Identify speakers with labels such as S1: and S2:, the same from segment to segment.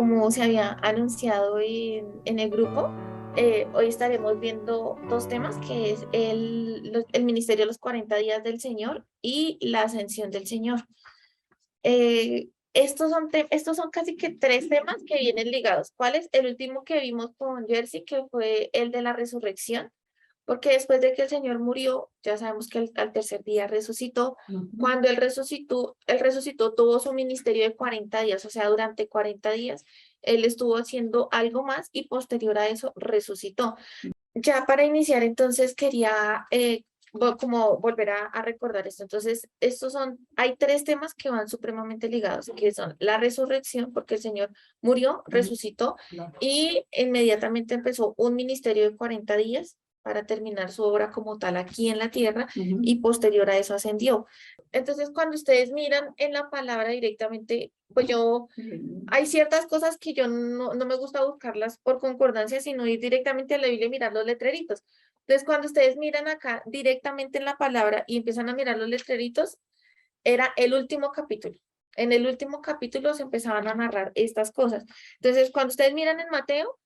S1: como se había anunciado en el grupo, hoy estaremos viendo dos temas, que es el ministerio de los 40 días del Señor y la ascensión del Señor. Estos son casi que tres temas que vienen ligados. ¿Cuál es? El último que vimos con Jersey, que fue el de la resurrección, porque después de que el Señor murió, ya sabemos que al tercer día resucitó.
S2: Ujú.
S1: Cuando él resucitó, tuvo su ministerio de 40 días, o sea, durante 40 días, él estuvo haciendo algo más y posterior a eso resucitó. Ya para iniciar, entonces quería como volver a recordar esto. Entonces, hay tres temas que van supremamente ligados, que son la resurrección, porque el Señor murió,
S2: Ujú.
S1: resucitó
S2: Claro.
S1: y inmediatamente empezó un ministerio de 40 días para terminar su obra como tal aquí en la tierra
S2: Ujú.
S1: y posterior a eso ascendió. Entonces, cuando ustedes miran en la palabra directamente, pues hay ciertas cosas que yo no me gusta buscarlas por concordancia, sino ir directamente a la Biblia y mirar los letreritos. Entonces, cuando ustedes miran acá directamente en la palabra y empiezan a mirar los letreritos, era el último capítulo. En el último capítulo se empezaban a narrar estas cosas. Entonces, cuando ustedes miran en Mateo,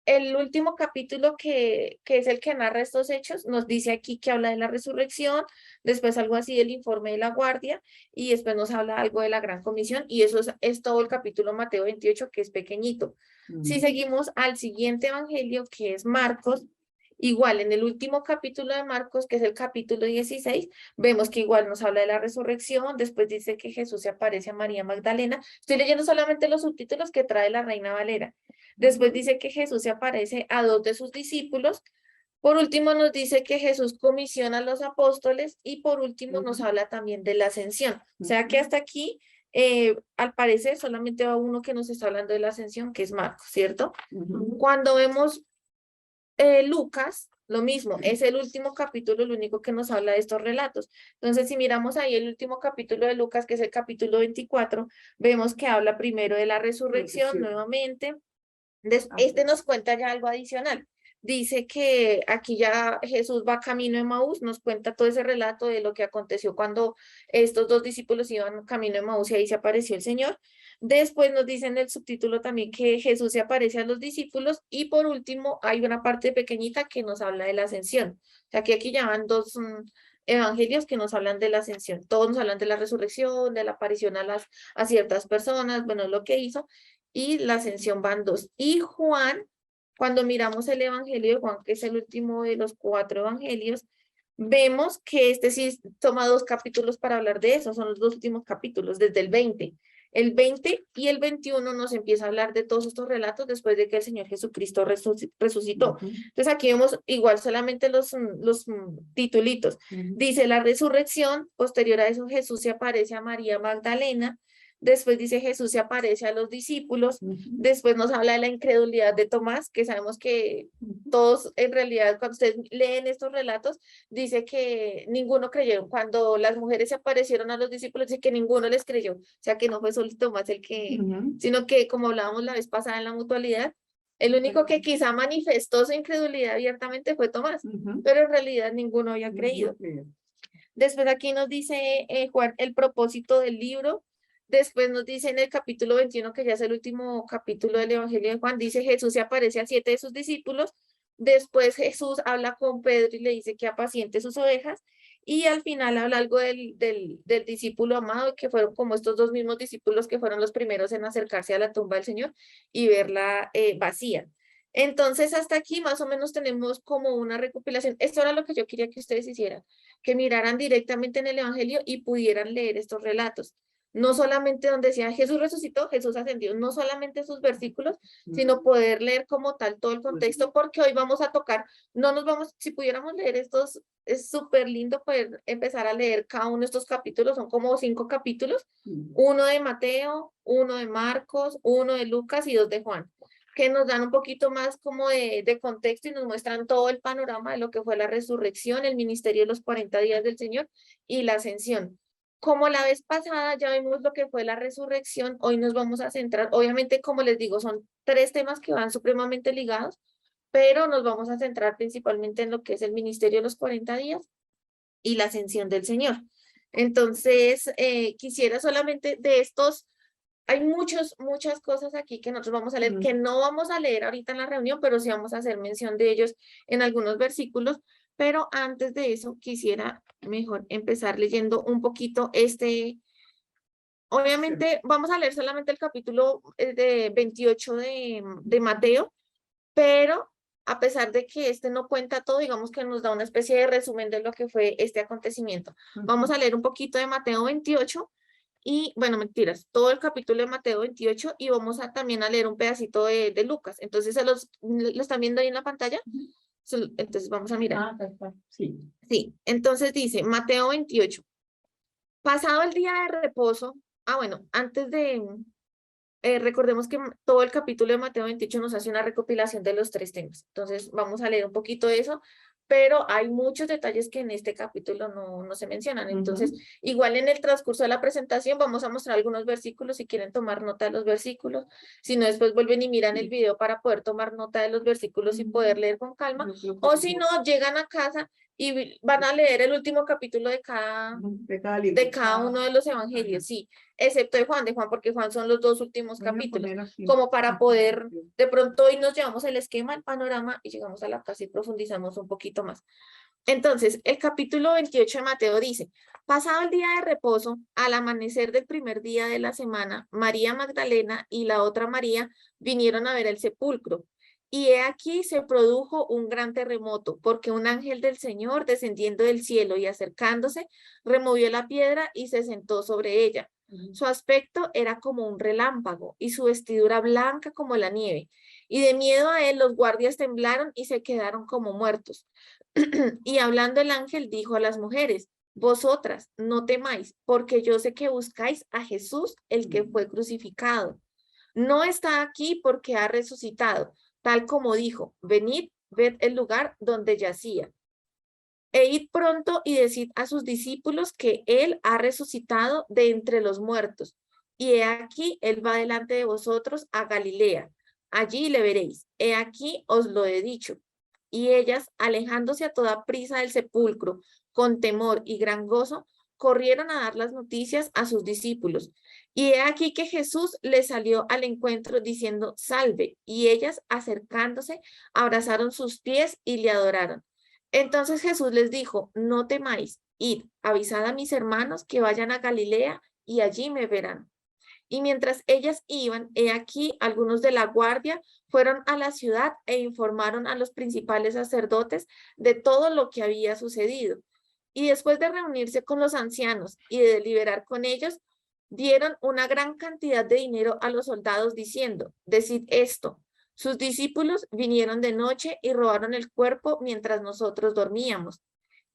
S1: el último capítulo que es el que narra estos hechos, nos dice aquí que habla de la resurrección, después algo así del informe de la guardia, y después nos habla algo de la gran comisión, y eso es todo el capítulo Mateo 28, que es pequeñito. Si
S2: Ujú.
S1: seguimos al siguiente evangelio, que es Marcos, igual en el último capítulo de Marcos, que es el capítulo 16, vemos que igual nos habla de la resurrección, después dice que Jesús se aparece a María Magdalena. Estoy leyendo solamente los subtítulos que trae la Reina Valera. Después dice que Jesús se aparece a dos de sus discípulos. Por último nos dice que Jesús comisiona a los apóstoles y por último nos
S2: Ujú.
S1: habla también de la ascensión. O sea que
S2: Ujú.
S1: hasta aquí, al parecer, solamente va uno que nos está hablando de la ascensión, que es Marcos, ¿cierto?
S2: Ujú.
S1: Cuando vemos Lucas, lo mismo, es el último capítulo, lo único que nos habla de estos relatos. Entonces, si miramos ahí el último capítulo de Lucas, que es el capítulo 24, vemos que habla primero de la resurrección
S2: Resurrección.
S1: nuevamente.
S2: Ah,
S1: Este nos cuenta ya algo adicional. Dice que aquí ya Jesús va camino de Maús, nos cuenta todo ese relato de lo que aconteció cuando estos dos discípulos iban camino de Maús y ahí se apareció el Señor. Después nos dice en el subtítulo también que Jesús se aparece a los discípulos y por último hay una parte pequeñita que nos habla de la ascensión. O sea que aquí ya van dos evangelios que nos hablan de la ascensión. Todos nos hablan de la resurrección, de la aparición a ciertas personas, bueno, lo que hizo y la ascensión van dos. Y Juan, cuando miramos el Evangelio de Juan, que es el último de los cuatro evangelios, vemos que este sí toma dos capítulos para hablar de eso, son los dos últimos capítulos, desde el 20. El 20 y el 21 nos empieza a hablar de todos estos relatos después de que el Señor Jesucristo resucitó.
S2: ujú.
S1: Entonces aquí vemos igual solamente los titulitos.
S2: Ujú.
S1: Dice la resurrección, posterior a eso Jesús se aparece a María Magdalena, después dice Jesús se aparece a los discípulos,
S2: Ujú.
S1: después nos habla de la incredulidad de Tomás, que sabemos que
S2: Ujú.
S1: todos en realidad cuando ustedes leen estos relatos, dice que ninguno creyeron. Cuando las mujeres se aparecieron a los discípulos, dice que ninguno les creyó. O sea que no fue solo Tomás el que,
S2: Ujú.
S1: sino que como hablábamos la vez pasada en la mutualidad, el único que quizá manifestó su incredulidad abiertamente fue Tomás,
S2: Ujú.
S1: pero en realidad ninguno había
S2: Ninguno
S1: creído.
S2: creyó.
S1: Después aquí nos dice Juan el propósito del libro. Después nos dice en el capítulo 21, que ya es el último capítulo del Evangelio de Juan, dice Jesús se aparece a 7 de sus discípulos. Después Jesús habla con Pedro y le dice que apaciente sus ovejas. Y al final habla algo del discípulo amado, que fueron como estos dos mismos discípulos que fueron los primeros en acercarse a la tumba del Señor y verla vacía. Entonces, hasta aquí más o menos tenemos como una recopilación. Esto era lo que yo quería que ustedes hicieran, que miraran directamente en el Evangelio y pudieran leer estos relatos. No solamente donde decía Jesús resucitó, Jesús ascendió, no solamente esos versículos, sino
S2: Ujú.
S1: poder leer como tal todo el
S2: Pues,
S1: contexto, porque hoy vamos a tocar, no nos vamos, si pudiéramos leer estos, es súper lindo poder empezar a leer cada uno de estos capítulos, son como 5 capítulos,
S2: ujú.
S1: uno de Mateo, uno de Marcos, uno de Lucas y dos de Juan, que nos dan un poquito más como de contexto y nos muestran todo el panorama de lo que fue la resurrección, el ministerio de los 40 días del Señor y la ascensión. Como la vez pasada ya vimos lo que fue la resurrección, hoy nos vamos a centrar, obviamente como les digo, son tres temas que van supremamente ligados, pero nos vamos a centrar principalmente en lo que es el ministerio de los 40 días y la ascensión del Señor. Entonces, quisiera solamente de estos hay muchas cosas aquí que nosotros vamos a leer, que no vamos a leer ahorita en la reunión, pero sí vamos a hacer mención de ellos en algunos versículos. Pero antes de eso, quisiera mejor empezar leyendo un poquito obviamente vamos a leer solamente el capítulo de 28 de Mateo, pero a pesar de que este no cuenta todo, digamos que nos da una especie de resumen de lo que fue este acontecimiento. Vamos a leer un poquito de Mateo 28 y, bueno, mentiras, todo el capítulo de Mateo 28 y vamos a también a leer un pedacito de Lucas. Entonces, ¿lo están viendo ahí en la pantalla? Entonces, vamos a mirar.
S2: Sí.
S1: Sí, entonces dice Mateo 28. Pasado el día de reposo, bueno, recordemos que todo el capítulo de Mateo 28 nos hace una recopilación de los 3 temas. Entonces, vamos a leer un poquito de eso, pero hay muchos detalles que en este capítulo no se mencionan. Entonces, igual en el transcurso de la presentación vamos a mostrar algunos versículos si quieren tomar nota de los versículos. Si no, después vuelven y miran el video para poder tomar nota de los versículos y poder leer con calma. O si no, llegan a casa y van a leer el último capítulo de cada uno de los evangelios, sí, excepto de Juan, porque Juan son los 2 últimos capítulos, como para poder, de pronto hoy nos llevamos el esquema, el panorama y llegamos a la casa y profundizamos un poquito más. Entonces, el capítulo 28 de Mateo dice, pasado el día de reposo, al amanecer del primer día de la semana, María Magdalena y la otra María vinieron a ver el sepulcro. Y he aquí se produjo un gran terremoto, porque un ángel del Señor, descendiendo del cielo y acercándose, removió la piedra y se sentó sobre ella. Su aspecto era como un relámpago y su vestidura blanca como la nieve. Y de miedo a él los guardias temblaron y se quedaron como muertos. Y hablando el ángel dijo a las mujeres, vosotras no temáis, porque yo sé que buscáis a Jesús, el que fue crucificado. No está aquí porque ha resucitado, tal como dijo, venid, ved el lugar donde yacía. E id pronto y decid a sus discípulos que él ha resucitado de entre los muertos. Y he aquí, él va delante de vosotros a Galilea. Allí le veréis. He aquí, os lo he dicho. Y ellas, alejándose a toda prisa del sepulcro, con temor y gran gozo, corrieron a dar las noticias a sus discípulos. Y he aquí que Jesús les salió al encuentro diciendo, salve. Y ellas, acercándose, abrazaron sus pies y le adoraron. Entonces Jesús les dijo, no temáis, id, avisad a mis hermanos que vayan a Galilea y allí me verán. Y mientras ellas iban, he aquí, algunos de la guardia fueron a la ciudad e informaron a los principales sacerdotes de todo lo que había sucedido. Y después de reunirse con los ancianos y de deliberar con ellos, dieron una gran cantidad de dinero a los soldados diciendo, decid esto. Sus discípulos vinieron de noche y robaron el cuerpo mientras nosotros dormíamos.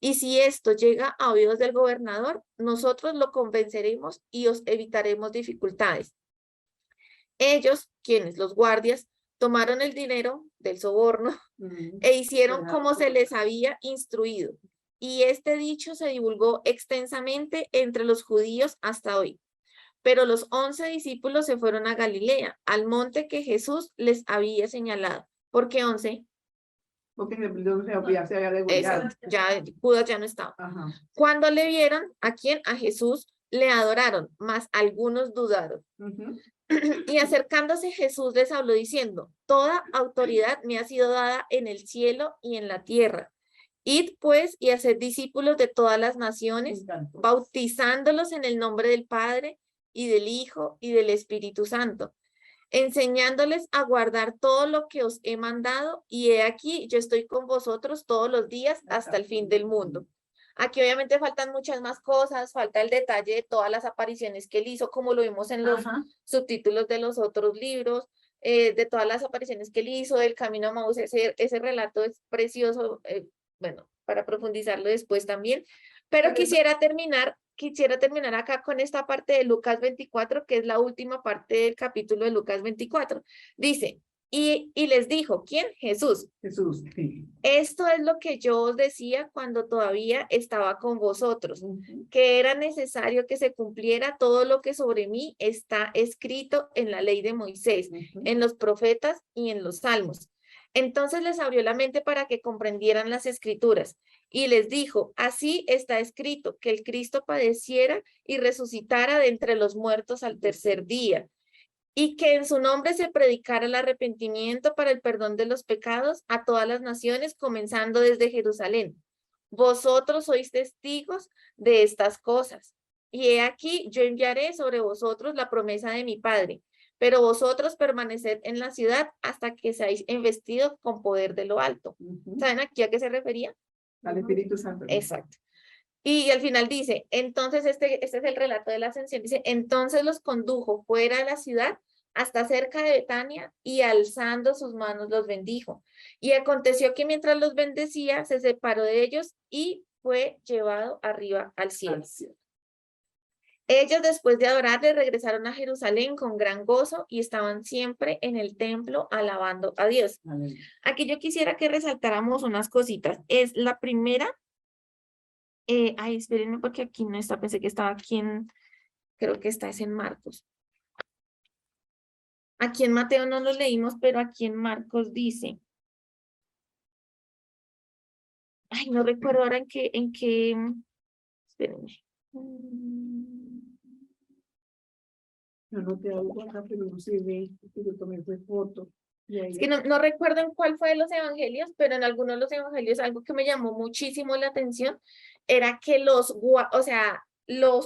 S1: Y si esto llega a oídos del gobernador, nosotros lo convenceremos y os evitaremos dificultades. Ellos, quienes los guardias, tomaron el dinero del soborno e hicieron como se les había instruido. Y este dicho se divulgó extensamente entre los judíos hasta hoy. Pero los 11 discípulos se fueron a Galilea, al monte que Jesús les había señalado. ¿Por qué 11?
S2: Porque ya se había degollado.
S1: Ya Judas ya no estaba.
S2: Ajá.
S1: Cuando le vieron, ¿a quién? A Jesús, le adoraron, mas algunos dudaron. Y acercándose Jesús les habló diciendo, toda autoridad me ha sido dada en el cielo y en la tierra. Id pues y haced discípulos de todas las naciones, bautizándolos en el nombre del Padre y del Hijo y del Espíritu Santo, enseñándoles a guardar todo lo que os he mandado, y he aquí, yo estoy con vosotros todos los días hasta el fin del mundo. Aquí obviamente faltan muchas más cosas, falta el detalle de todas las apariciones que él hizo, como lo vimos en los subtítulos de los otros libros, de todas las apariciones que él hizo, del camino a Maús, ese relato es precioso, bueno, para profundizarlo después también, pero quisiera terminar acá con esta parte de Lucas 24, que es la última parte del capítulo de Lucas 24. Dice, y les dijo, ¿quién? Jesús.
S2: Jesús, sí.
S1: Esto es lo que yo os decía cuando todavía estaba con vosotros, que era necesario que se cumpliera todo lo que sobre mí está escrito en la ley de Moisés, en los profetas y en los salmos. Entonces les abrió la mente para que comprendieran las escrituras y les dijo, así está escrito, que el Cristo padeciera y resucitara de entre los muertos al tercer día, y que en su nombre se predicara el arrepentimiento para el perdón de los pecados a todas las naciones, comenzando desde Jerusalén. Vosotros sois testigos de estas cosas. Y he aquí, yo enviaré sobre vosotros la promesa de mi Padre, pero vosotros permaneced en la ciudad hasta que seáis investidos con poder de lo alto. ¿Saben aquí a qué se refería?
S2: Al Espíritu Santo.
S1: Exacto. Y al final dice, entonces este es el relato de la ascensión, dice, entonces los condujo fuera de la ciudad hasta cerca de Betania y alzando sus manos los bendijo. Y aconteció que mientras los bendecía, se separó de ellos y fue llevado arriba al cielo. Ellos después de adorarle regresaron a Jerusalén con gran gozo y estaban siempre en el templo alabando a Dios.
S2: Amén.
S1: Aquí yo quisiera que resaltáramos unas cositas. Es la primera. Espérenme porque aquí no está, pensé que estaba aquí creo que está es en Marcos. Aquí en Mateo no lo leímos, pero aquí en Marcos dice. Ay, no recuerdo ahora espérenme.
S2: Yo no te hago acá, pero no se ve, porque yo tomé fue foto.
S1: Es que no recuerdo en cuál fue de los evangelios, pero en algunos de los evangelios algo que me llamó muchísimo la atención era que los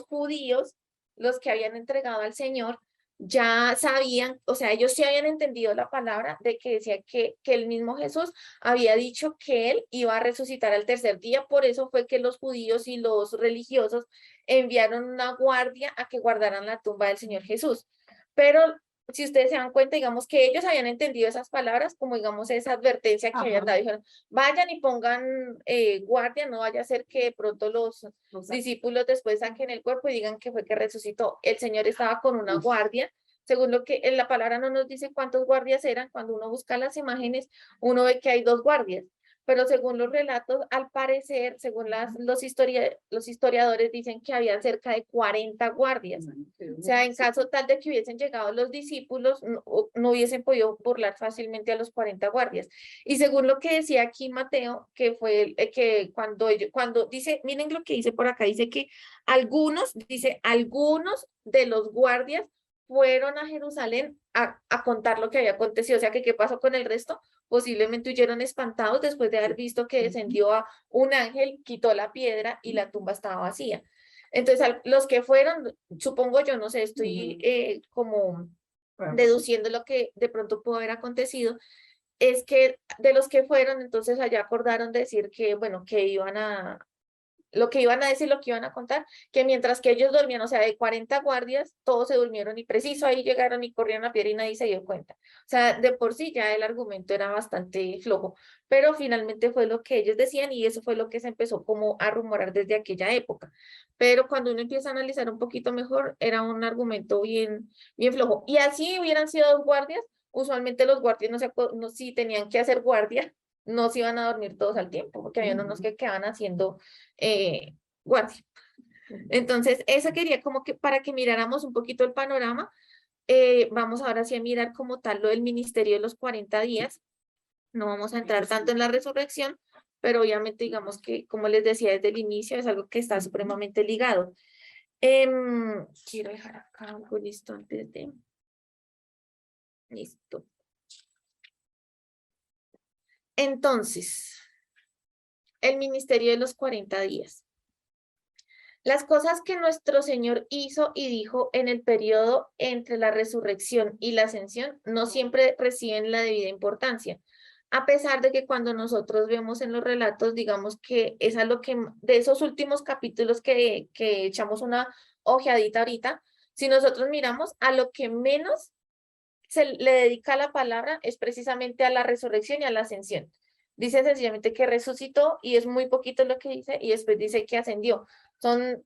S1: judíos, los que habían entregado al Señor, ya sabían, o sea, ellos sí habían entendido la palabra de que decía que el mismo Jesús había dicho que él iba a resucitar al tercer día, por eso fue que los judíos y los religiosos enviaron una guardia a que guardaran la tumba del Señor Jesús. Pero si ustedes se dan cuenta, digamos que ellos habían entendido esas palabras como, digamos, esa advertencia que habían dado. Dijeron, vayan y pongan guardia, no vaya a ser que de pronto los discípulos después saquen el cuerpo y digan que fue que resucitó. El Señor estaba con una guardia. Según lo que en la palabra no nos dice cuántos guardias eran, cuando uno busca las imágenes, uno ve que hay 2 guardias. Pero según los relatos, al parecer, según los historiadores dicen que había cerca de 40 guardias. O sea, en caso tal de que hubiesen llegado los discípulos, no hubiesen podido burlar fácilmente a los 40 guardias. Y según lo que decía aquí Mateo, que fue que cuando dice, miren lo que dice por acá, dice que algunos de los guardias fueron a Jerusalén a contar lo que había acontecido. O sea, que qué pasó con el resto. Posiblemente huyeron espantados después de haber visto que descendió a un ángel, quitó la piedra y la tumba estaba vacía. Entonces, los que fueron, supongo yo, no sé, estoy como deduciendo lo que de pronto pudo haber acontecido, es que de los que fueron, entonces allá acordaron decir que, bueno, que lo que iban a decir, lo que iban a contar, que mientras que ellos dormían, o sea, de 40 guardias, todos se durmieron y preciso ahí llegaron y corrieron a piedra y nadie se dio cuenta. O sea, de por sí ya el argumento era bastante flojo, pero finalmente fue lo que ellos decían y eso fue lo que se empezó como a rumorar desde aquella época. Pero cuando uno empieza a analizar un poquito mejor, era un argumento bien flojo. Y así hubieran sido 2 guardias, usualmente los guardias si tenían que hacer guardia, no se iban a dormir todos al tiempo, porque había unos que quedaban haciendo guardia. Entonces, eso quería como que para que miráramos un poquito el panorama. Vamos ahora sí a mirar como tal lo del ministerio de los 40 días. No vamos a entrar tanto en la resurrección, pero obviamente digamos que, como les decía desde el inicio, es algo que está supremamente ligado. Quiero dejar acá algo listo antes de... Listo. Entonces, el ministerio de los 40 días. Las cosas que nuestro Señor hizo y dijo en el periodo entre la resurrección y la ascensión no siempre reciben la debida importancia, a pesar de que cuando nosotros vemos en los relatos, digamos que es a lo que de esos últimos capítulos que echamos una ojeadita ahorita, si nosotros miramos a lo que menos se le dedica la palabra es precisamente a la resurrección y a la ascensión. Dice sencillamente que resucitó y es muy poquito lo que dice y después dice que ascendió. Son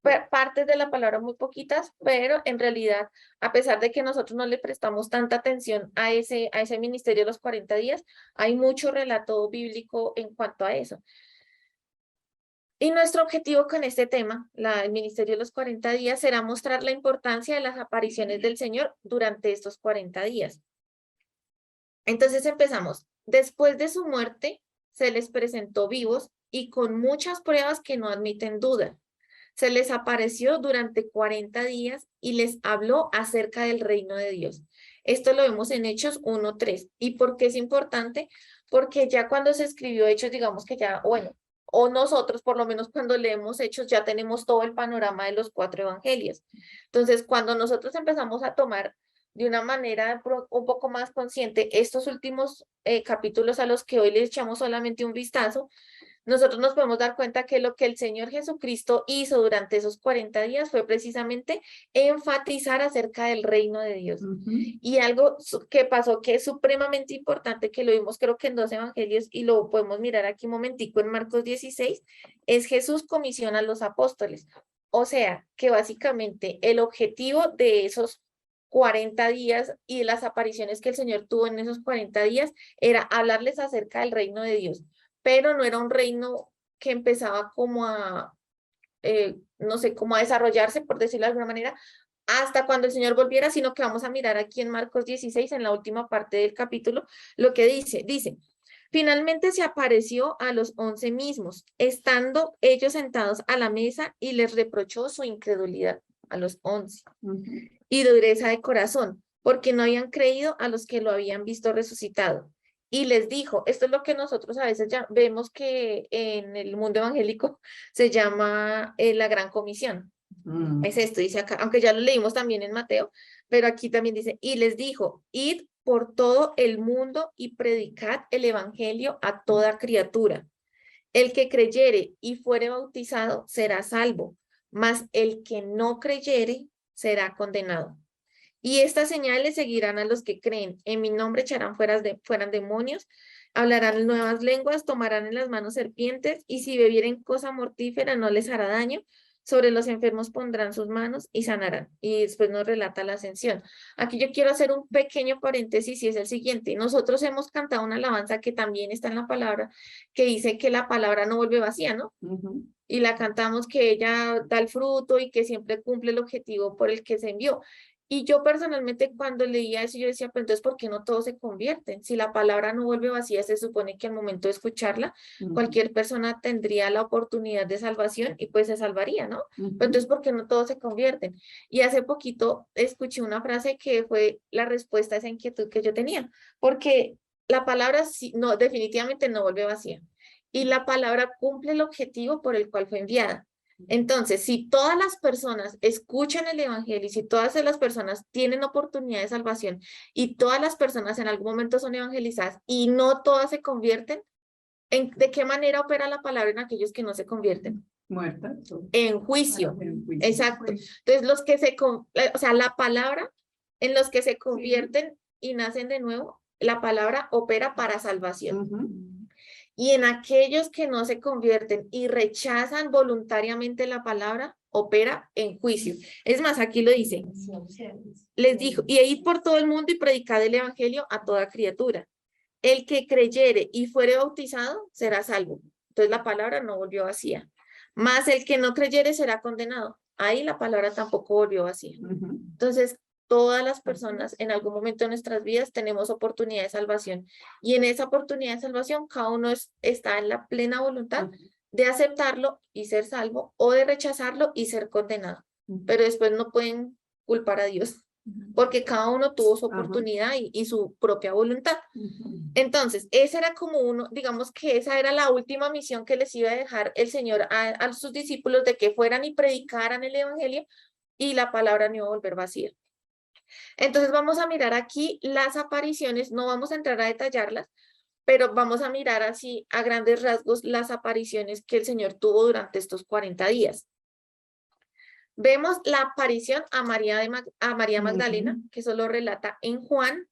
S1: partes de la palabra muy poquitas, pero en realidad, a pesar de que nosotros no le prestamos tanta atención a ese ministerio de los 40 días, hay mucho relato bíblico en cuanto a eso. Y nuestro objetivo con este tema, el ministerio de los 40 días, será mostrar la importancia de las apariciones del Señor durante estos 40 días. Entonces empezamos. Después de su muerte, se les presentó vivos y con muchas pruebas que no admiten duda. se les apareció durante 40 días y les habló acerca del reino de Dios. Esto lo vemos en Hechos 1:3. ¿Y por qué es importante? Porque ya cuando se escribió Hechos, digamos que ya, bueno, o nosotros por lo menos cuando leemos Hechos ya tenemos todo el panorama de los 4 evangelios. Entonces, cuando nosotros empezamos a tomar de una manera un poco más consciente estos últimos capítulos a los que hoy le echamos solamente un vistazo, nosotros nos podemos dar cuenta que lo que el Señor Jesucristo hizo durante esos 40 días fue precisamente enfatizar acerca del reino de Dios. Y algo que pasó que es supremamente importante, que lo vimos creo que en 2 evangelios y lo podemos mirar aquí un momentico en Marcos 16, es Jesús comisiona a los apóstoles. O sea, que básicamente el objetivo de esos 40 días y de las apariciones que el Señor tuvo en esos 40 días era hablarles acerca del reino de Dios, pero no era un reino que empezaba como a, no sé, como a desarrollarse, por decirlo de alguna manera, hasta cuando el Señor volviera, sino que vamos a mirar aquí en Marcos 16, en la última parte del capítulo, lo que dice, finalmente se apareció a los 11 mismos, estando ellos sentados a la mesa y les reprochó su incredulidad a los 11 y dureza de corazón, porque no habían creído a los que lo habían visto resucitado. Y les dijo, esto es lo que nosotros a veces ya vemos que en el mundo evangélico se llama la Gran Comisión. Es esto, dice acá, aunque ya lo leímos también en Mateo, pero aquí también dice, y les dijo, id por todo el mundo y predicad el evangelio a toda criatura. El que creyere y fuere bautizado será salvo, mas el que no creyere será condenado. Y estas señales seguirán a los que creen. En mi nombre echarán fuera demonios, hablarán nuevas lenguas, tomarán en las manos serpientes, y si bebieren cosa mortífera no les hará daño. Sobre los enfermos pondrán sus manos y sanarán. Y después nos relata la ascensión. Aquí yo quiero hacer un pequeño paréntesis y es el siguiente. Nosotros hemos cantado una alabanza que también está en la palabra, que dice que la palabra no vuelve vacía, ¿no? Y la cantamos que ella da el fruto y que siempre cumple el objetivo por el que se envió. Y yo personalmente cuando leía eso, yo decía, pero entonces, ¿por qué no todos se convierten? Si la palabra no vuelve vacía, se supone que al momento de escucharla, cualquier persona tendría la oportunidad de salvación y pues se salvaría, ¿no? Pero entonces, ¿por qué no todos se convierten? Y hace poquito escuché una frase que fue la respuesta a esa inquietud que yo tenía, porque la palabra no, definitivamente no vuelve vacía. Y la palabra cumple el objetivo por el cual fue enviada. Entonces, si todas las personas escuchan el evangelio y si todas las personas tienen oportunidad de salvación y todas las personas en algún momento son evangelizadas y no todas se convierten, ¿de qué manera opera la palabra en aquellos que no se convierten?
S2: Muerta.
S1: En juicio. Exacto. Entonces, los que o sea, la palabra en los que se convierten y nacen de nuevo, la palabra opera para salvación. Y en aquellos que no se convierten y rechazan voluntariamente la palabra, opera en juicio. Es más, aquí lo dice. Les dijo, y id por todo el mundo y predicad el evangelio a toda criatura. El que creyere y fuere bautizado será salvo. Entonces la palabra no volvió vacía. Mas el que no creyere será condenado. Ahí la palabra tampoco volvió vacía. Entonces, todas las personas en algún momento de nuestras vidas tenemos oportunidad de salvación y en esa oportunidad de salvación cada uno está en la plena voluntad de aceptarlo y ser salvo o de rechazarlo y ser condenado, pero después no pueden culpar a Dios porque cada uno tuvo su oportunidad y su propia voluntad. Entonces, ese era como uno, digamos que esa era la última misión que les iba a dejar el Señor a sus discípulos, de que fueran y predicaran el evangelio y la palabra no iba a volver vacía. Entonces vamos a mirar aquí las apariciones, no vamos a entrar a detallarlas, pero vamos a mirar así a grandes rasgos las apariciones que el Señor tuvo durante estos 40 días. Vemos la aparición a María Magdalena, que eso lo relata en Juan.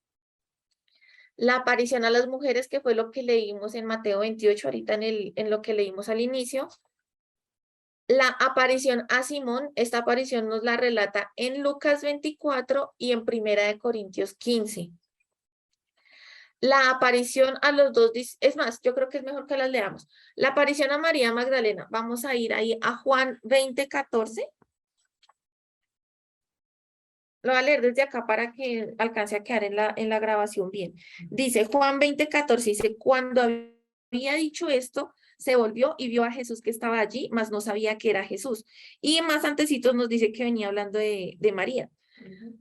S1: La aparición a las mujeres, que fue lo que leímos en Mateo 28, ahorita en lo que leímos al inicio. La aparición a Simón, esta aparición nos la relata en Lucas 24 y en Primera de Corintios 15. La aparición a los dos, es más, yo creo que es mejor que las leamos. La aparición a María Magdalena, vamos a ir ahí a Juan 20:14. Lo voy a leer desde acá para que alcance a quedar en la grabación bien. Dice Juan 20:14, dice, cuando había dicho esto, se volvió y vio a Jesús que estaba allí, mas no sabía que era Jesús. Y más antecitos nos dice que venía hablando de María.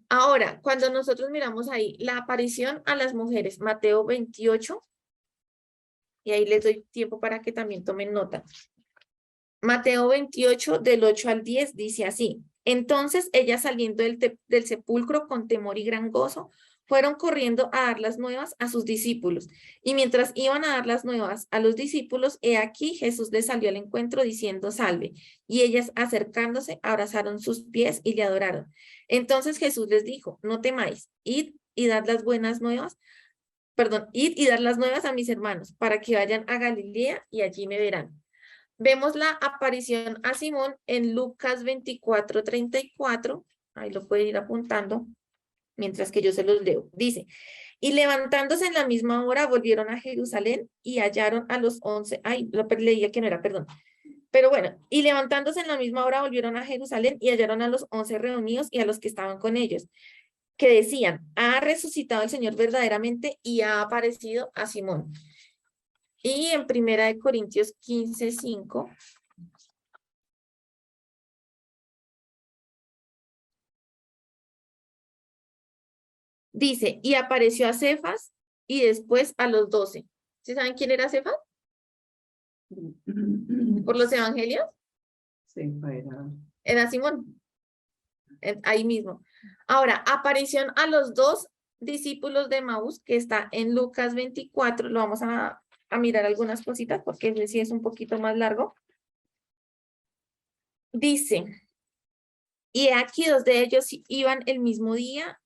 S1: Ahora, cuando nosotros miramos ahí la aparición a las mujeres, Mateo 28, y ahí les doy tiempo para que también tomen nota. Mateo 28, del 8 al 10, dice así. Entonces ella saliendo del sepulcro con temor y gran gozo, fueron corriendo a dar las nuevas a sus discípulos. Y mientras iban a dar las nuevas a los discípulos, he aquí Jesús les salió al encuentro diciendo salve. Y ellas acercándose, abrazaron sus pies y le adoraron. Entonces Jesús les dijo, no temáis, id y dad las buenas nuevas, perdón, id y dad las nuevas a mis hermanos, para que vayan a Galilea y allí me verán. Vemos la aparición a Simón en Lucas 24:34. Ahí lo pueden ir apuntando mientras que yo se los leo. Dice, y levantándose en la misma hora volvieron a Jerusalén y hallaron a los 11. Ay, leía que no era, perdón. Pero bueno, y levantándose en la misma hora volvieron a Jerusalén y hallaron a los 11 reunidos y a los que estaban con ellos, que decían, ha resucitado el Señor verdaderamente y ha aparecido a Simón. Y en 1 Corintios 15:5 dice, y apareció a Cefas y después a los 12. ¿Sí saben quién era Cefas? ¿Por los evangelios?
S2: Sí,
S1: Era Simón. Ahí mismo. Ahora, aparición a los 2 discípulos de Maús, que está en Lucas 24. Lo vamos a mirar algunas cositas porque ese sí es un poquito más largo. Dice, y aquí 2 de ellos iban el mismo día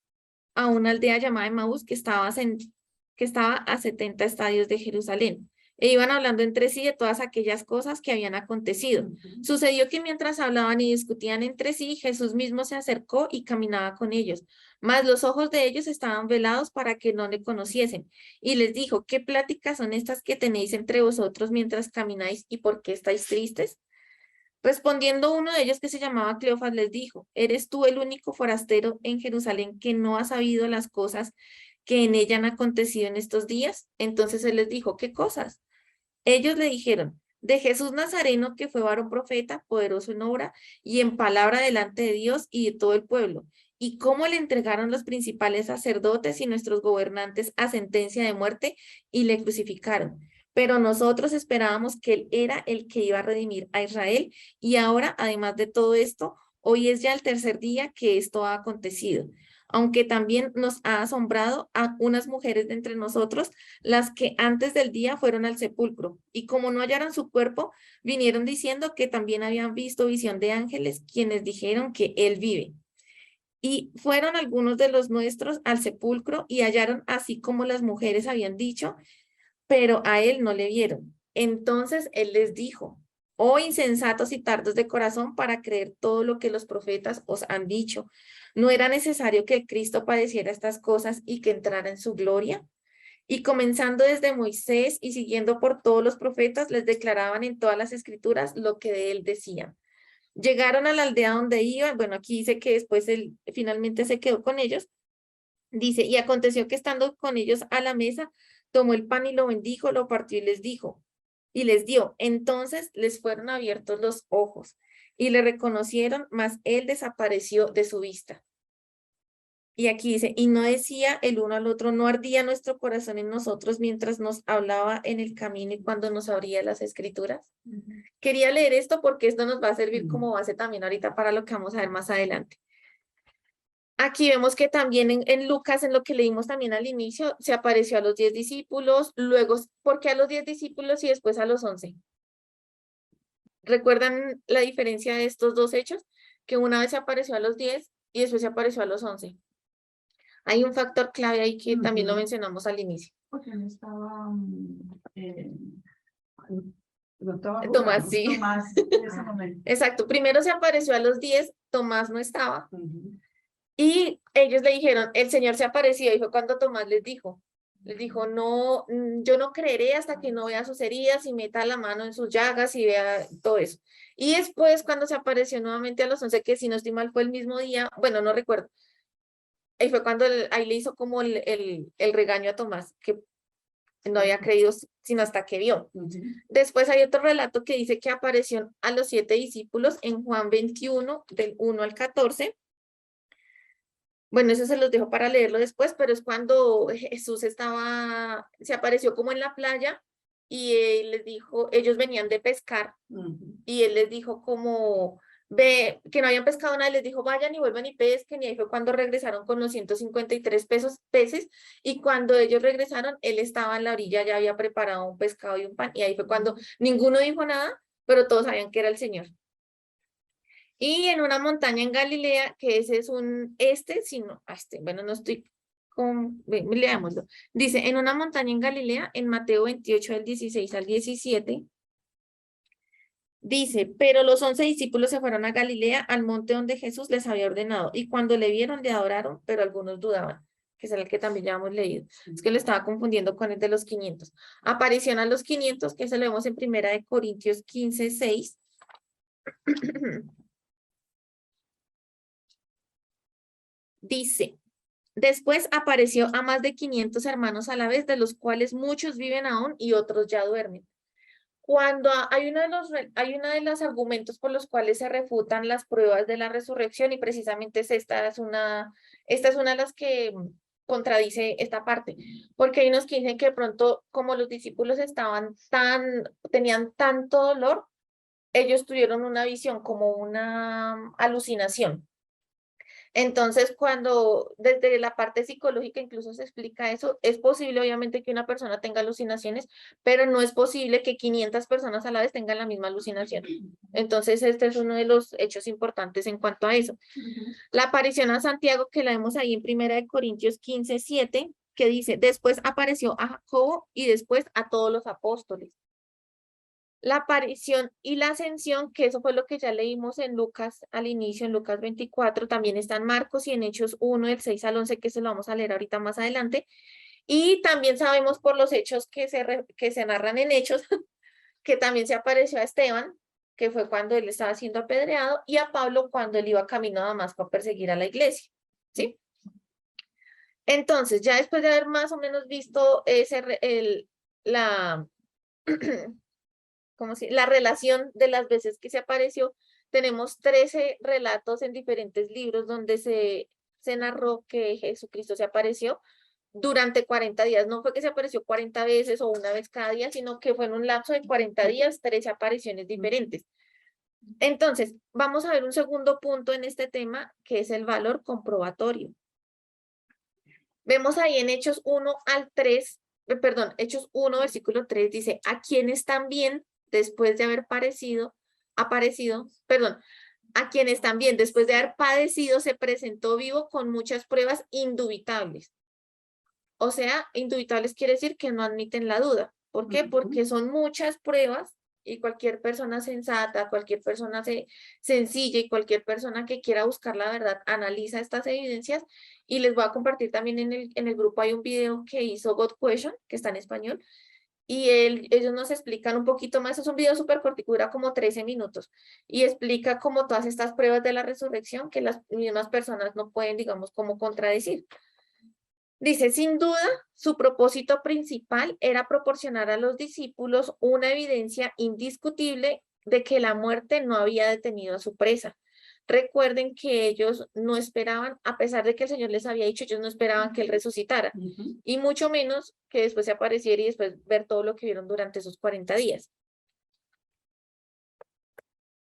S1: a una aldea llamada Emaús que estaba a 70 estadios de Jerusalén. E iban hablando entre sí de todas aquellas cosas que habían acontecido. Sucedió que mientras hablaban y discutían entre sí, Jesús mismo se acercó y caminaba con ellos. Mas los ojos de ellos estaban velados para que no le conociesen. Y les dijo, ¿qué pláticas son estas que tenéis entre vosotros mientras camináis y por qué estáis tristes? Respondiendo uno de ellos que se llamaba Cleofas les dijo, ¿eres tú el único forastero en Jerusalén que no ha sabido las cosas que en ella han acontecido en estos días? Entonces él les dijo, ¿qué cosas? Ellos le dijeron, de Jesús Nazareno, que fue varón profeta, poderoso en obra y en palabra delante de Dios y de todo el pueblo, y cómo le entregaron los principales sacerdotes y nuestros gobernantes a sentencia de muerte y le crucificaron. Pero nosotros esperábamos que él era el que iba a redimir a Israel, y ahora, además de todo esto, hoy es ya el tercer día que esto ha acontecido. Aunque también nos ha asombrado a unas mujeres de entre nosotros, las que antes del día fueron al sepulcro, y como no hallaron su cuerpo, vinieron diciendo que también habían visto visión de ángeles, quienes dijeron que él vive. Y fueron algunos de los nuestros al sepulcro y hallaron así como las mujeres habían dicho, pero a él no le vieron. Entonces él les dijo, oh insensatos y tardos de corazón para creer todo lo que los profetas os han dicho. ¿No era necesario que el Cristo padeciera estas cosas y que entrara en su gloria? Y comenzando desde Moisés y siguiendo por todos los profetas, les declaraban en todas las escrituras lo que de él decían. Llegaron a la aldea donde iban, bueno, aquí dice que después él finalmente se quedó con ellos. Dice, y aconteció que estando con ellos a la mesa, tomó el pan y lo bendijo, lo partió y les dijo, y les dio. Entonces les fueron abiertos los ojos y le reconocieron, mas él desapareció de su vista. Y aquí dice, y no decía el uno al otro, no ardía nuestro corazón en nosotros mientras nos hablaba en el camino y cuando nos abría las escrituras. Quería leer esto porque esto nos va a servir como base también ahorita para lo que vamos a ver más adelante. Aquí vemos que también en Lucas, en lo que leímos también al inicio, se apareció a los 10 discípulos, luego, ¿por qué a los 10 discípulos y después a los 11? ¿Recuerdan la diferencia de estos dos hechos? Que una vez se apareció a los 10 y después se apareció a los 11. Hay un factor clave ahí que también lo mencionamos al inicio.
S2: Porque no estaba, no estaba
S1: Tomás, sí.
S2: Tomás en ese momento.
S1: Exacto. Primero se apareció a los 10, Tomás no estaba. Y ellos le dijeron, el Señor se apareció, y fue cuando Tomás les dijo, no, yo no creeré hasta que no vea sus heridas y meta la mano en sus llagas y vea todo eso. Y después cuando se apareció nuevamente a los 11, que si no estoy mal fue el mismo día, bueno, no recuerdo. Ahí fue cuando ahí le hizo como el regaño a Tomás, que no había creído sino hasta que vio.
S2: Ujú.
S1: Después hay otro relato que dice que apareció a los 7 discípulos en Juan 21, del 1 al 14. Bueno, eso se los dejo para leerlo después, pero es cuando Jesús se apareció como en la playa y él les dijo, ellos venían de pescar
S2: Ujú.
S1: y él les dijo como, ve, que no habían pescado nada, les dijo, vayan y vuelvan y pesquen, y ahí fue cuando regresaron con los 153 peces, y cuando ellos regresaron, él estaba en la orilla, ya había preparado un pescado y un pan, y ahí fue cuando ninguno dijo nada, pero todos sabían que era el Señor. Y en una montaña en Galilea, que ese es bueno, no estoy leámoslo. Dice, en una montaña en Galilea, en Mateo 28, del 16 al 17, dice, pero los 11 discípulos se fueron a Galilea, al monte donde Jesús les había ordenado, y cuando le vieron, le adoraron, pero algunos dudaban, que es el que también ya hemos leído. Es que lo estaba confundiendo con el de los 500. Aparición a los 500, que se lo vemos en 1 Corintios 15, 6. Dice, después apareció a más de 500 hermanos a la vez, de los cuales muchos viven aún y otros ya duermen. Cuando hay uno de los argumentos por los cuales se refutan las pruebas de la resurrección, y precisamente esta es una de las que contradice esta parte, porque hay unos que dicen que de pronto, como los discípulos tenían tanto dolor, ellos tuvieron una visión como una alucinación. Entonces, cuando desde la parte psicológica incluso se explica eso, es posible obviamente que una persona tenga alucinaciones, pero no es posible que 500 personas a la vez tengan la misma alucinación. Entonces, este es uno de los hechos importantes en cuanto a eso. La aparición a Santiago, que la vemos ahí en 1 Corintios 15, 7, que dice, después apareció a Jacobo y después a todos los apóstoles. La aparición y la ascensión, que eso fue lo que ya leímos en Lucas al inicio, en Lucas 24, también está en Marcos y en Hechos 1, del 6 al 11, que se lo vamos a leer ahorita más adelante. Y también sabemos por los hechos que se narran en Hechos, que también se apareció a Esteban, que fue cuando él estaba siendo apedreado, y a Pablo cuando él iba camino a Damasco a perseguir a la iglesia. ¿Sí? Entonces, ya después de haber más o menos visto la la relación de las veces que se apareció, tenemos 13 relatos en diferentes libros donde se narró que Jesucristo se apareció durante 40 días. No fue que se apareció 40 veces o una vez cada día, sino que fue en un lapso de 40 días, 13 apariciones diferentes. Entonces, vamos a ver un segundo punto en este tema, que es el valor comprobatorio. Vemos ahí en Hechos 1 al 3, Hechos 1, versículo 3, dice, a quienes también, después de haber a quienes también, después de haber padecido, se presentó vivo con muchas pruebas indubitables. O sea, indubitables quiere decir que no admiten la duda. ¿Por qué? Porque son muchas pruebas y cualquier persona sensata, cualquier persona sencilla y cualquier persona que quiera buscar la verdad analiza estas evidencias, y les voy a compartir también en el grupo. Hay un video que hizo God Question, que está en español, y ellos nos explican un poquito más. Es un video súper cortico, dura como 13 minutos, y explica como todas estas pruebas de la resurrección que las mismas personas no pueden, digamos, como contradecir. Dice, sin duda, su propósito principal era proporcionar a los discípulos una evidencia indiscutible de que la muerte no había detenido a su presa. Recuerden que ellos no esperaban, a pesar de que el Señor les había dicho, ellos no esperaban que Él resucitara, y mucho menos que después se apareciera y después ver todo lo que vieron durante esos 40 días.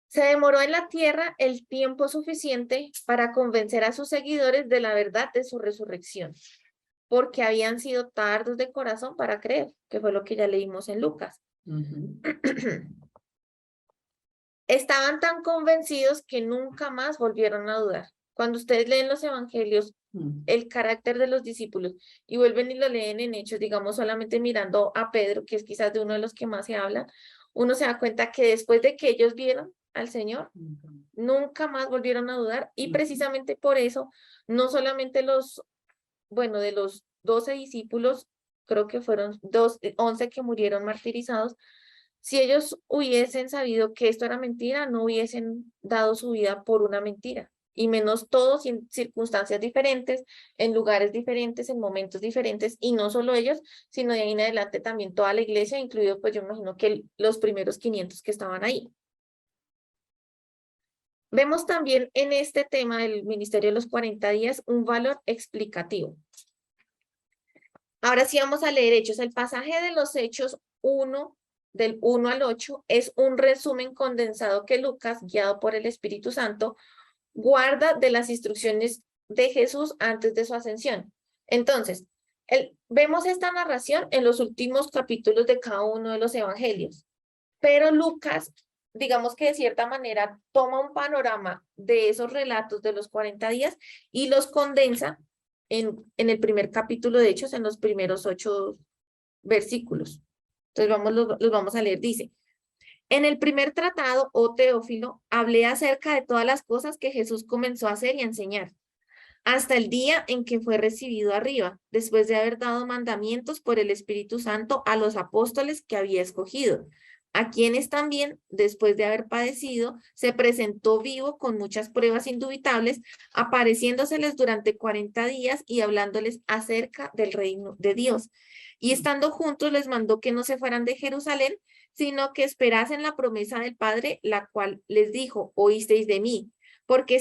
S1: Se demoró en la tierra el tiempo suficiente para convencer a sus seguidores de la verdad de su resurrección, porque habían sido tardos de corazón para creer, que fue lo que ya leímos en Lucas. Estaban tan convencidos que nunca más volvieron a dudar. Cuando ustedes leen los evangelios, el carácter de los discípulos, y vuelven y lo leen en Hechos, digamos, solamente mirando a Pedro, que es quizás de uno de los que más se hablan, uno se da cuenta que después de que ellos vieron al Señor, nunca más volvieron a dudar, y precisamente por eso, no solamente de los 12 discípulos, creo que fueron 11 que murieron martirizados. Si ellos hubiesen sabido que esto era mentira, no hubiesen dado su vida por una mentira. y menos todos en circunstancias diferentes, en lugares diferentes, en momentos diferentes, y no solo ellos, sino de ahí en adelante también toda la iglesia, incluido pues yo imagino que los primeros 500 que estaban ahí. Vemos también en este tema del ministerio de los 40 días un valor explicativo. Ahora sí vamos a leer Hechos. El pasaje de los Hechos 1, del 1 al 8, es un resumen condensado que Lucas, guiado por el Espíritu Santo, guarda de las instrucciones de Jesús antes de su ascensión. Entonces, vemos esta narración en los últimos capítulos de cada uno de los evangelios, pero Lucas, digamos que de cierta manera, toma un panorama de esos relatos de los 40 días y los condensa en el primer capítulo de Hechos, en los primeros 8 versículos. Entonces los vamos a leer. Dice: en el primer tratado, oh Teófilo, hablé acerca de todas las cosas que Jesús comenzó a hacer y a enseñar, hasta el día en que fue recibido arriba, después de haber dado mandamientos por el Espíritu Santo a los apóstoles que había escogido, a quienes también, después de haber padecido, se presentó vivo con muchas pruebas indubitables, apareciéndoseles durante 40 días y hablándoles acerca del reino de Dios. Y estando juntos les mandó que no se fueran de Jerusalén, sino que esperasen la promesa del Padre, la cual les dijo: oísteis de mí, porque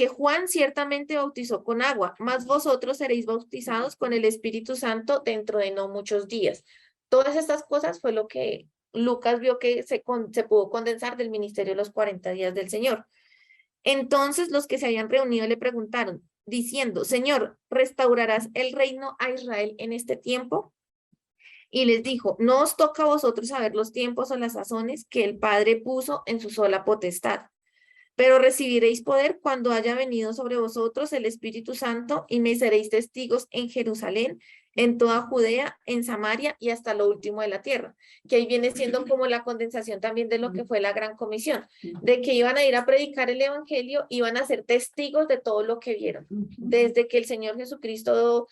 S1: Juan ciertamente bautizó con agua, mas vosotros seréis bautizados con el Espíritu Santo dentro de no muchos días. Todas estas cosas fue lo que Lucas vio que se pudo condensar del ministerio de los 40 días del Señor. Entonces los que se habían reunido le preguntaron, diciendo: Señor, ¿restaurarás el reino a Israel en este tiempo? Y les dijo: no os toca a vosotros saber los tiempos o las sazones que el Padre puso en su sola potestad, pero recibiréis poder cuando haya venido sobre vosotros el Espíritu Santo, y me seréis testigos en Jerusalén, en toda Judea, en Samaria y hasta lo último de la tierra. Que ahí viene siendo como la condensación también de lo que fue la gran comisión, de que iban a ir a predicar el evangelio, iban a ser testigos de todo lo que vieron, desde que el Señor Jesucristo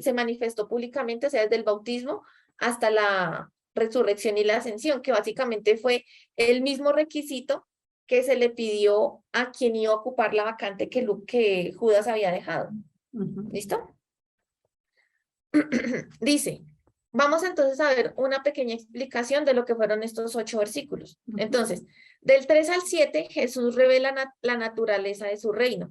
S1: se manifestó públicamente, o sea, desde el bautismo hasta la resurrección y la ascensión, que básicamente fue el mismo requisito que se le pidió a quien iba a ocupar la vacante que Judas había dejado. ¿Listo? Dice, vamos entonces a ver una pequeña explicación de lo que fueron estos 8 versículos. Entonces, del 3 al 7, Jesús revela la naturaleza de su reino.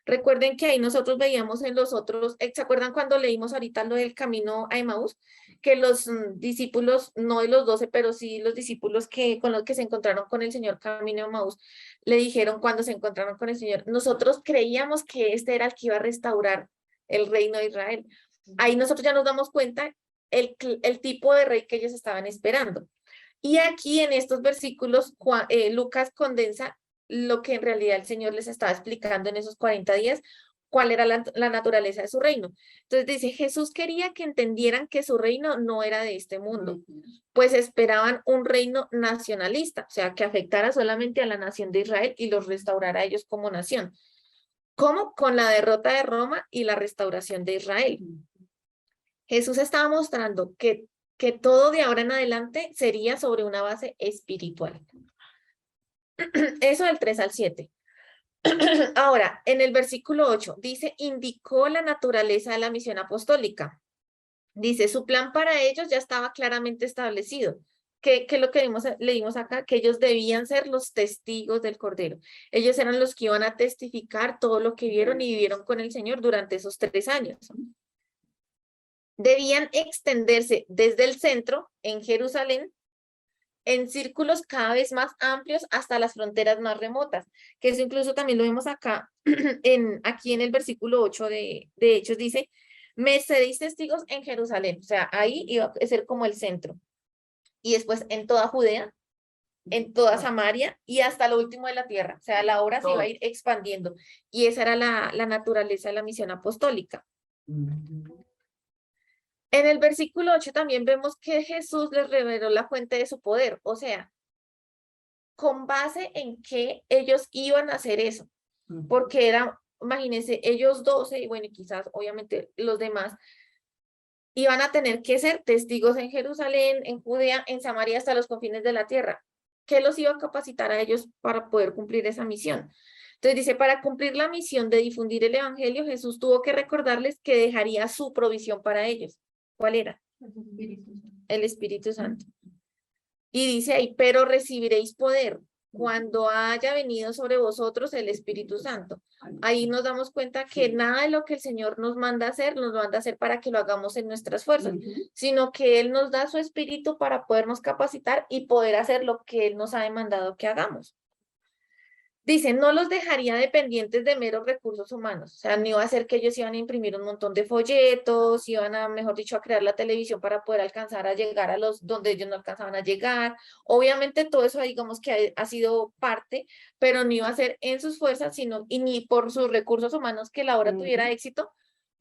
S1: Recuerden que ahí nosotros veíamos en los otros, ¿se acuerdan cuando leímos ahorita lo del camino a Emaús? Que los discípulos, no de los 12, pero sí los discípulos con los que se encontraron con el Señor camino a Emaús, le dijeron cuando se encontraron con el Señor: nosotros creíamos que este era el que iba a restaurar el reino de Israel. Ahí nosotros ya nos damos cuenta el tipo de rey que ellos estaban esperando. Y aquí en estos versículos, Lucas condensa lo que en realidad el Señor les estaba explicando en esos 40 días, cuál era la naturaleza de su reino. Entonces dice, Jesús quería que entendieran que su reino no era de este mundo, pues esperaban un reino nacionalista, o sea, que afectara solamente a la nación de Israel y los restaurara a ellos como nación. ¿Cómo? Con la derrota de Roma y la restauración de Israel. Jesús estaba mostrando que todo de ahora en adelante sería sobre una base espiritual. Eso del 3 al 7. Ahora, en el versículo 8, dice, indicó la naturaleza de la misión apostólica. Dice, su plan para ellos ya estaba claramente establecido. ¿Qué es lo que leímos acá? Que ellos debían ser los testigos del Cordero. Ellos eran los que iban a testificar todo lo que vieron y vivieron con el Señor durante esos 3 años. Debían extenderse desde el centro, en Jerusalén, en círculos cada vez más amplios hasta las fronteras más remotas, que eso incluso también lo vemos acá, aquí en el versículo 8 de Hechos, dice, me seréis testigos en Jerusalén, o sea, ahí iba a ser como el centro, y después en toda Judea, en toda Samaria y hasta lo último de la tierra, o sea, la obra se iba a ir expandiendo, y esa era la naturaleza de la misión apostólica. En el versículo 8 también vemos que Jesús les reveló la fuente de su poder, o sea, con base en qué ellos iban a hacer eso, porque era, imagínense, ellos 12, y bueno, y quizás obviamente los demás, iban a tener que ser testigos en Jerusalén, en Judea, en Samaria, hasta los confines de la tierra. ¿qué los iba a capacitar a ellos para poder cumplir esa misión? Entonces dice, para cumplir la misión de difundir el evangelio, Jesús tuvo que recordarles que dejaría su provisión para ellos. ¿Cuál era? El Espíritu Santo. Y dice ahí, pero recibiréis poder cuando haya venido sobre vosotros el Espíritu Santo. Ahí nos damos cuenta que nada de lo que el Señor nos manda a hacer, nos manda a hacer para que lo hagamos en nuestras fuerzas, sino que Él nos da su Espíritu para podernos capacitar y poder hacer lo que Él nos ha demandado que hagamos. Dice, no los dejaría dependientes de meros recursos humanos. O sea, no iba a ser que ellos iban a imprimir un montón de folletos, iban a, mejor dicho, a crear la televisión para poder alcanzar a llegar a los donde ellos no alcanzaban a llegar. Obviamente todo eso, digamos que ha sido parte, pero no iba a ser en sus fuerzas, sino y ni por sus recursos humanos que la obra tuviera éxito,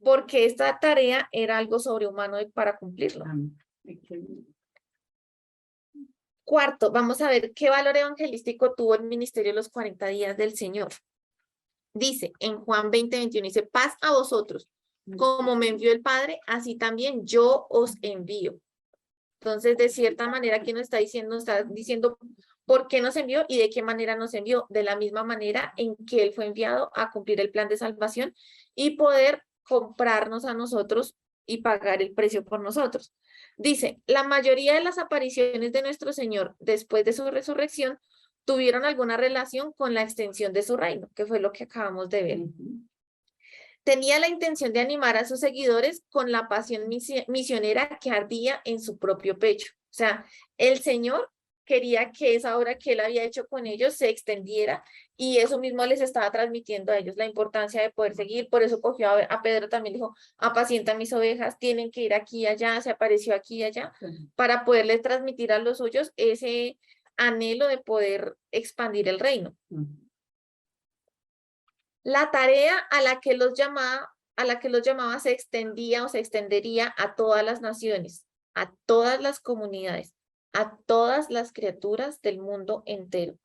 S1: porque esta tarea era algo sobrehumano para cumplirlo. Cuarto, vamos a ver qué valor evangelístico tuvo el ministerio de los 40 días del Señor. Dice en Juan 20:21, dice, paz a vosotros, como me envió el Padre, así también yo os envío. Entonces, de cierta manera, aquí nos está diciendo por qué nos envió y de qué manera nos envió, de la misma manera en que Él fue enviado a cumplir el plan de salvación y poder comprarnos a nosotros y pagar el precio por nosotros. Dice, la mayoría de las apariciones de nuestro Señor después de su resurrección tuvieron alguna relación con la extensión de su reino, que fue lo que acabamos de ver. Tenía la intención de animar a sus seguidores con la pasión misionera que ardía en su propio pecho. O sea, el Señor quería que esa obra que Él había hecho con ellos se extendiera y eso mismo les estaba transmitiendo a ellos la importancia de poder seguir. Por eso cogió a Pedro, también dijo, apacienta mis ovejas, tienen que ir aquí y allá, se apareció aquí y allá, para poderles transmitir a los suyos ese anhelo de poder expandir el reino. La tarea a la que los llamaba se extendía o se extendería a todas las naciones, a todas las comunidades, a todas las criaturas del mundo entero.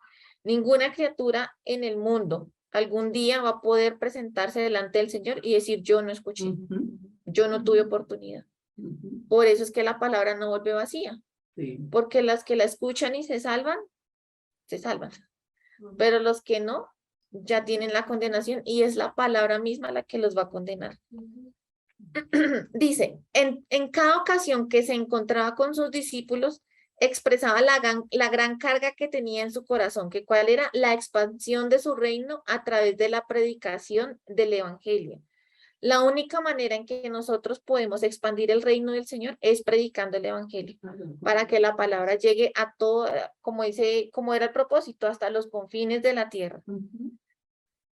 S1: Ninguna criatura en el mundo algún día va a poder presentarse delante del Señor y decir, yo no escuché, yo no tuve oportunidad. Por eso es que la palabra no vuelve vacía, porque las que la escuchan y se salvan. Pero los que no, ya tienen la condenación y es la palabra misma la que los va a condenar. Dice, en cada ocasión que se encontraba con sus discípulos, expresaba la gran carga que tenía en su corazón, que cuál era la expansión de su reino a través de la predicación del evangelio. La única manera en que nosotros podemos expandir el reino del Señor es predicando el evangelio, para que la palabra llegue a todo, como dice, como era el propósito, hasta los confines de la tierra.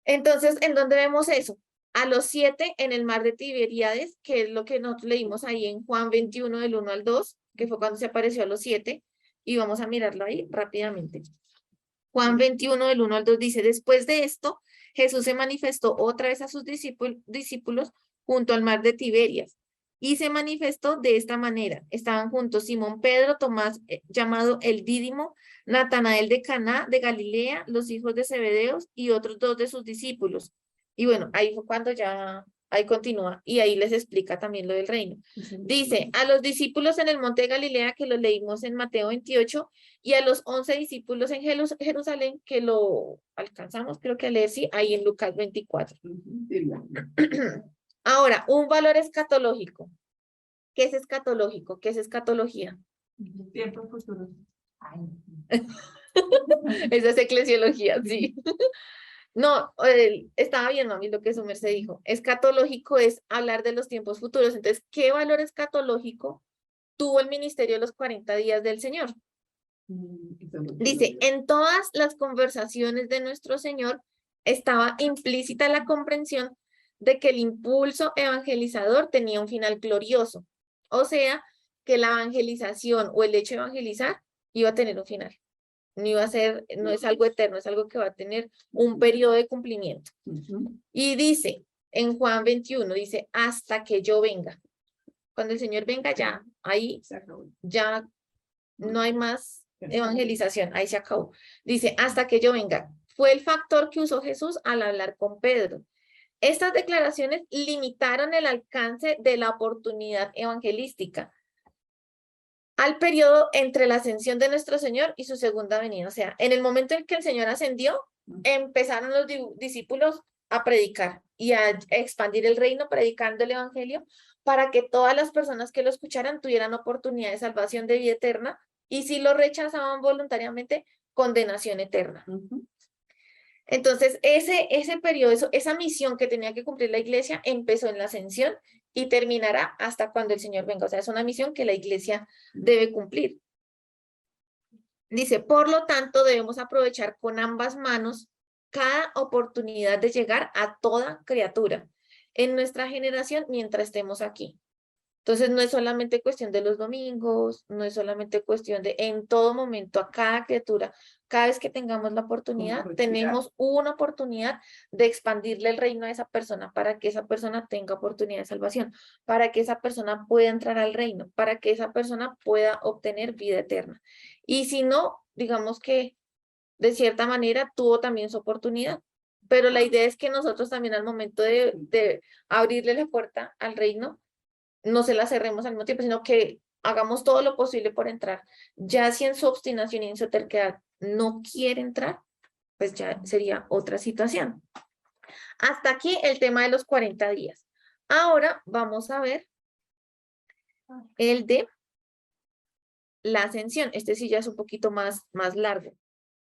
S1: Entonces, ¿en dónde vemos eso? A los 7 en el mar de Tiberíades, que es lo que nosotros leímos ahí en Juan 21 del 1 al 2, que fue cuando se apareció a los 7, y vamos a mirarlo ahí rápidamente. Juan 21 del 1 al 2 dice, después de esto, Jesús se manifestó otra vez a sus discípulos junto al mar de Tiberias, y se manifestó de esta manera. Estaban juntos Simón Pedro, Tomás, llamado el Dídimo, Natanael de Caná de Galilea, los hijos de Zebedeos y otros 2 de sus discípulos. Y bueno, ahí fue cuando ahí continúa, y ahí les explica también lo del reino. Dice, a los discípulos en el monte de Galilea, que lo leímos en Mateo 28, y a los 11 discípulos en Jerusalén, que lo alcanzamos, creo que a leer, sí, ahí en Lucas 24. Ahora, un valor escatológico. ¿Qué es escatológico? ¿Qué es escatología?
S2: Tiempo futuro.
S1: Esa es eclesiología, sí. No, estaba viendo a mí lo que su merced dijo. Escatológico es hablar de los tiempos futuros. Entonces, ¿qué valor escatológico tuvo el ministerio de los 40 días del Señor? Dice, en todas las conversaciones de nuestro Señor estaba implícita la comprensión de que el impulso evangelizador tenía un final glorioso. O sea, que la evangelización o el hecho de evangelizar iba a tener un final. No iba a ser, no es algo eterno, es algo que va a tener un periodo de cumplimiento. Y dice, en Juan 21, dice, hasta que yo venga. Cuando el Señor venga ya, ahí ya no hay más evangelización, ahí se acabó. Dice, hasta que yo venga. Fue el factor que usó Jesús al hablar con Pedro. Estas declaraciones limitaron el alcance de la oportunidad evangelística al periodo entre la ascensión de nuestro Señor y su segunda venida. O sea, en el momento en que el Señor ascendió, empezaron los discípulos a predicar y a expandir el reino predicando el evangelio para que todas las personas que lo escucharan tuvieran oportunidad de salvación de vida eterna y si lo rechazaban voluntariamente, condenación eterna. Entonces, ese periodo, esa misión que tenía que cumplir la iglesia empezó en la ascensión y terminará hasta cuando el Señor venga. O sea, es una misión que la iglesia debe cumplir. Dice, por lo tanto, debemos aprovechar con ambas manos cada oportunidad de llegar a toda criatura en nuestra generación mientras estemos aquí. Entonces, no es solamente cuestión de los domingos, no es solamente cuestión de en todo momento, a cada criatura, cada vez que tengamos la oportunidad, tenemos una oportunidad de expandirle el reino a esa persona para que esa persona tenga oportunidad de salvación, para que esa persona pueda entrar al reino, para que esa persona pueda obtener vida eterna. Y si no, digamos que de cierta manera tuvo también su oportunidad. Pero la idea es que nosotros también al momento de abrirle la puerta al reino, no se la cerremos al mismo tiempo, sino que hagamos todo lo posible por entrar. Ya si en su obstinación y en su terquedad no quiere entrar, pues ya sería otra situación. Hasta aquí el tema de los 40 días. Ahora vamos a ver el de la ascensión. Este sí ya es un poquito más largo.